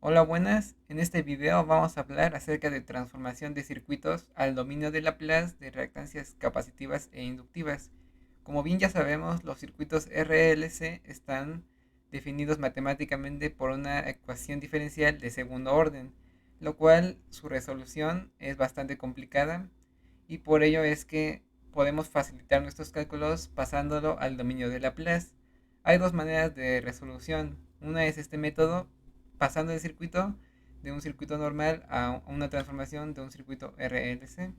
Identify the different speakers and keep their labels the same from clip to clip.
Speaker 1: Hola, buenas. En este video vamos a hablar acerca de transformación de circuitos al dominio de Laplace de reactancias capacitivas e inductivas. Como bien ya sabemos, los circuitos RLC están definidos matemáticamente por una ecuación diferencial de segundo orden, lo cual su resolución es bastante complicada y por ello es que podemos facilitar nuestros cálculos pasándolo al dominio de Laplace. Hay dos maneras de resolución. Una es este método, pasando el circuito de un circuito normal a una transformación de un circuito RLC.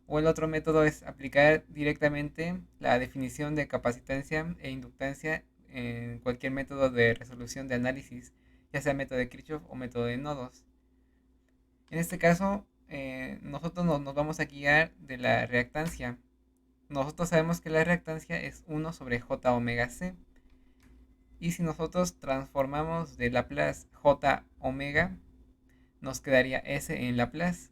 Speaker 1: O el otro método es aplicar directamente la definición de capacitancia e inductancia en cualquier método de resolución de análisis, ya sea método de Kirchhoff o método de nodos. En este caso, nosotros nos vamos a guiar de la reactancia. Nosotros sabemos que la reactancia es 1 sobre j omega c. Y si nosotros transformamos de Laplace j omega, nos quedaría S en Laplace.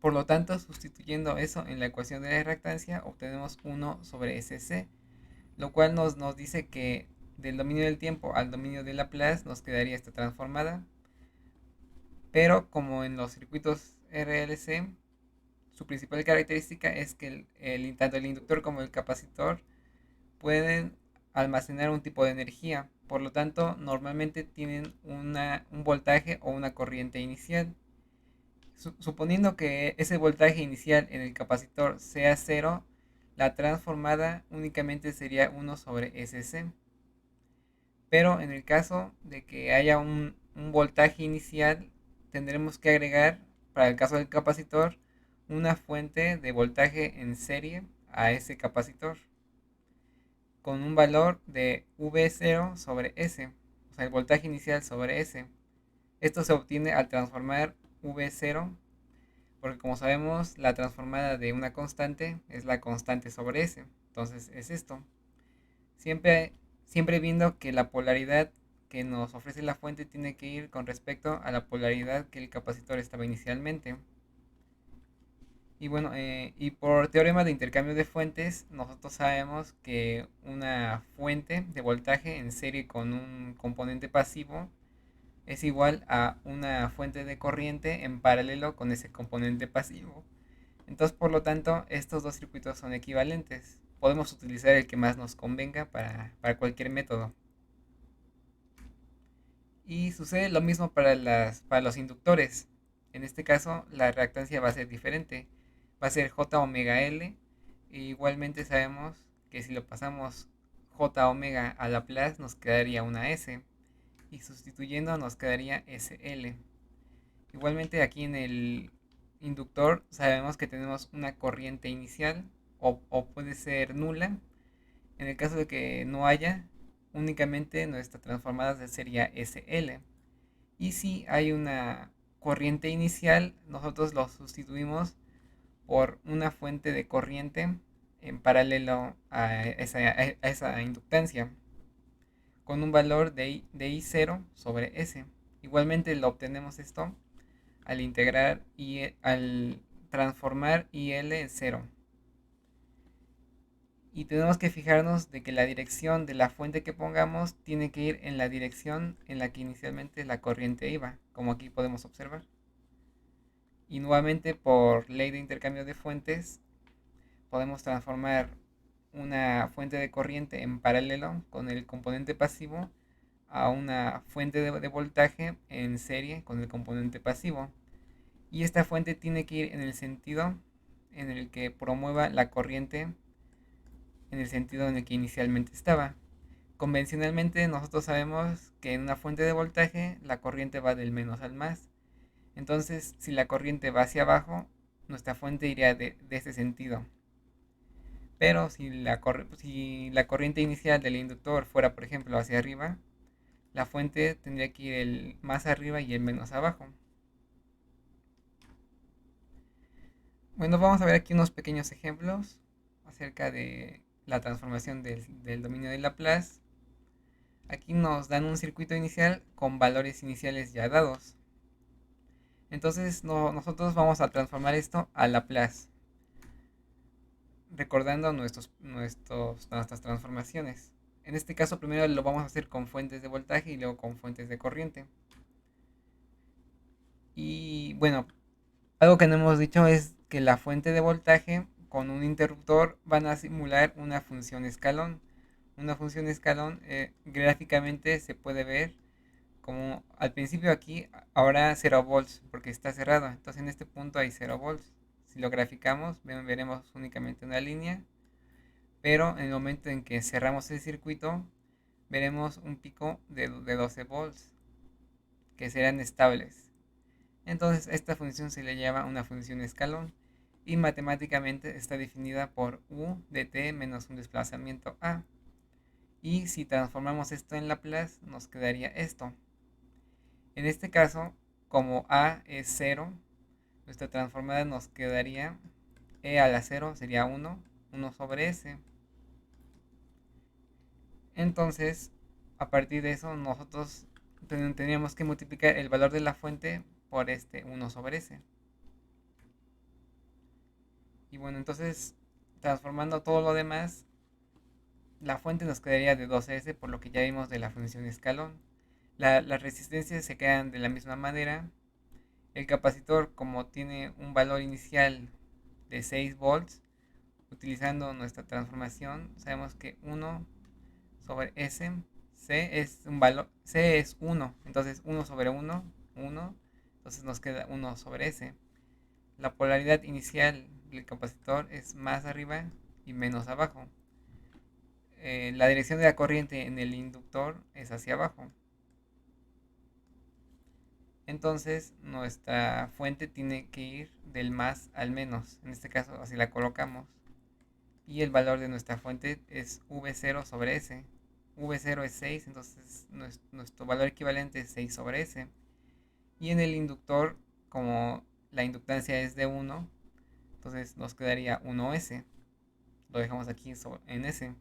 Speaker 1: Por lo tanto, sustituyendo eso en la ecuación de la reactancia, obtenemos 1 sobre SC, lo cual nos dice que del dominio del tiempo al dominio de Laplace nos quedaría esta transformada. Pero como en los circuitos RLC, su principal característica es que tanto el inductor como el capacitor pueden almacenar un tipo de energía. Por lo tanto, normalmente tienen un voltaje o una corriente inicial. Suponiendo que ese voltaje inicial en el capacitor sea cero, la transformada únicamente sería 1 sobre SC. Pero en el caso de que haya un voltaje inicial, tendremos que agregar, para el caso del capacitor, una fuente de voltaje en serie a ese capacitor con un valor de V0 sobre S, o sea, el voltaje inicial sobre S. Esto se obtiene al transformar V0, porque como sabemos, la transformada de una constante es la constante sobre S. Entonces es esto. Siempre, siempre viendo que la polaridad que nos ofrece la fuente tiene que ir con respecto a la polaridad que el capacitor estaba inicialmente. Y bueno, y por teorema de intercambio de fuentes, nosotros sabemos que una fuente de voltaje en serie con un componente pasivo es igual a una fuente de corriente en paralelo con ese componente pasivo. Entonces, por lo tanto, estos dos circuitos son equivalentes. Podemos utilizar el que más nos convenga para cualquier método. Y sucede lo mismo para los inductores. En este caso, la reactancia va a ser diferente. Va a ser J omega L. E igualmente sabemos que si lo pasamos J omega a Laplace nos quedaría una S. Y sustituyendo nos quedaría SL. Igualmente aquí en el inductor sabemos que tenemos una corriente inicial o puede ser nula. En el caso de que no haya, únicamente nuestra transformada sería SL. Y si hay una corriente inicial, nosotros lo sustituimos por una fuente de corriente en paralelo a esa inductancia con un valor de I0 sobre S. Igualmente lo obtenemos esto al integrar y al transformar IL en cero. Y tenemos que fijarnos de que la dirección de la fuente que pongamos tiene que ir en la dirección en la que inicialmente la corriente iba, como aquí podemos observar. Y nuevamente por ley de intercambio de fuentes podemos transformar una fuente de corriente en paralelo con el componente pasivo a una fuente de voltaje en serie con el componente pasivo. Y esta fuente tiene que ir en el sentido en el que promueva la corriente en el sentido en el que inicialmente estaba. Convencionalmente nosotros sabemos que en una fuente de voltaje la corriente va del menos al más. Entonces, si la corriente va hacia abajo, nuestra fuente iría de este sentido. Pero si la corriente inicial del inductor fuera, por ejemplo, hacia arriba, la fuente tendría que ir el más arriba y el menos abajo. Bueno, vamos a ver aquí unos pequeños ejemplos acerca de la transformación del dominio de Laplace. Aquí nos dan un circuito inicial con valores iniciales ya dados. Entonces nosotros vamos a transformar esto a Laplace, recordando nuestras transformaciones. En este caso primero lo vamos a hacer con fuentes de voltaje y luego con fuentes de corriente. Y bueno, algo que no hemos dicho es que la fuente de voltaje con un interruptor van a simular una función escalón. Una función escalón gráficamente se puede ver como al principio aquí, ahora 0 volts porque está cerrado. Entonces en este punto hay 0 volts. Si lo graficamos, veremos únicamente una línea, pero en el momento en que cerramos el circuito, veremos un pico de 12 volts que serán estables. Entonces esta función se le llama una función escalón y matemáticamente está definida por u de t menos un desplazamiento a. Y si transformamos esto en Laplace, nos quedaría esto. En este caso, como a es 0, nuestra transformada nos quedaría e a la 0 sería 1 sobre s. Entonces, a partir de eso, nosotros tendríamos que multiplicar el valor de la fuente por este 1 sobre s. Y bueno, entonces, transformando todo lo demás, la fuente nos quedaría de 2s, por lo que ya vimos de la función escalón. Las resistencias se quedan de la misma manera. El capacitor, como tiene un valor inicial de 6 volts, utilizando nuestra transformación, sabemos que 1 sobre S, C es un valor, C es 1, entonces 1 sobre 1, 1, entonces nos queda 1 sobre S. La polaridad inicial del capacitor es más arriba y menos abajo. La dirección de la corriente en el inductor es hacia abajo. Entonces nuestra fuente tiene que ir del más al menos. En este caso así la colocamos. Y el valor de nuestra fuente es V0 sobre S. V0 es 6, entonces nuestro valor equivalente es 6 sobre S. Y en el inductor, como la inductancia es de 1, entonces nos quedaría 1S. Lo dejamos aquí en S.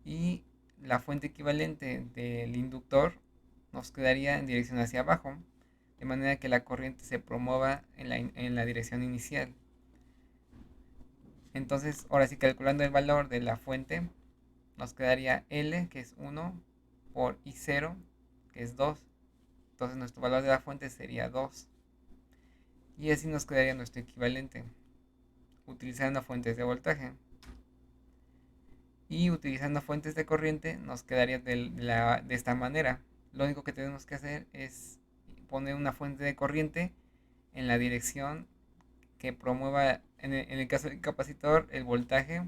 Speaker 1: Y la fuente equivalente del inductor nos quedaría en dirección hacia abajo, de manera que la corriente se promueva en la dirección inicial. Entonces, ahora sí, calculando el valor de la fuente, nos quedaría L, que es 1, por I0, que es 2. Entonces nuestro valor de la fuente sería 2. Y así nos quedaría nuestro equivalente, utilizando fuentes de voltaje. Y utilizando fuentes de corriente nos quedaría de esta manera. Lo único que tenemos que hacer es poner una fuente de corriente en la dirección que promueva, en el caso del capacitor, el voltaje,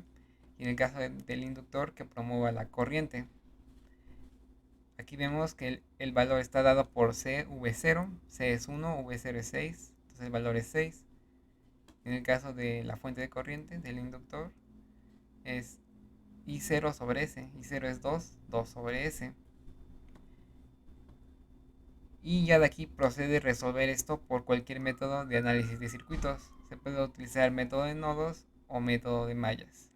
Speaker 1: y en el caso del inductor, que promueva la corriente. Aquí vemos que el valor está dado por C, V0, C es 1, V0 es 6, entonces el valor es 6. En el caso de la fuente de corriente del inductor es I0 sobre S, I0 es 2, 2 sobre S. Y ya de aquí procede a resolver esto por cualquier método de análisis de circuitos. Se puede utilizar método de nodos o método de mallas.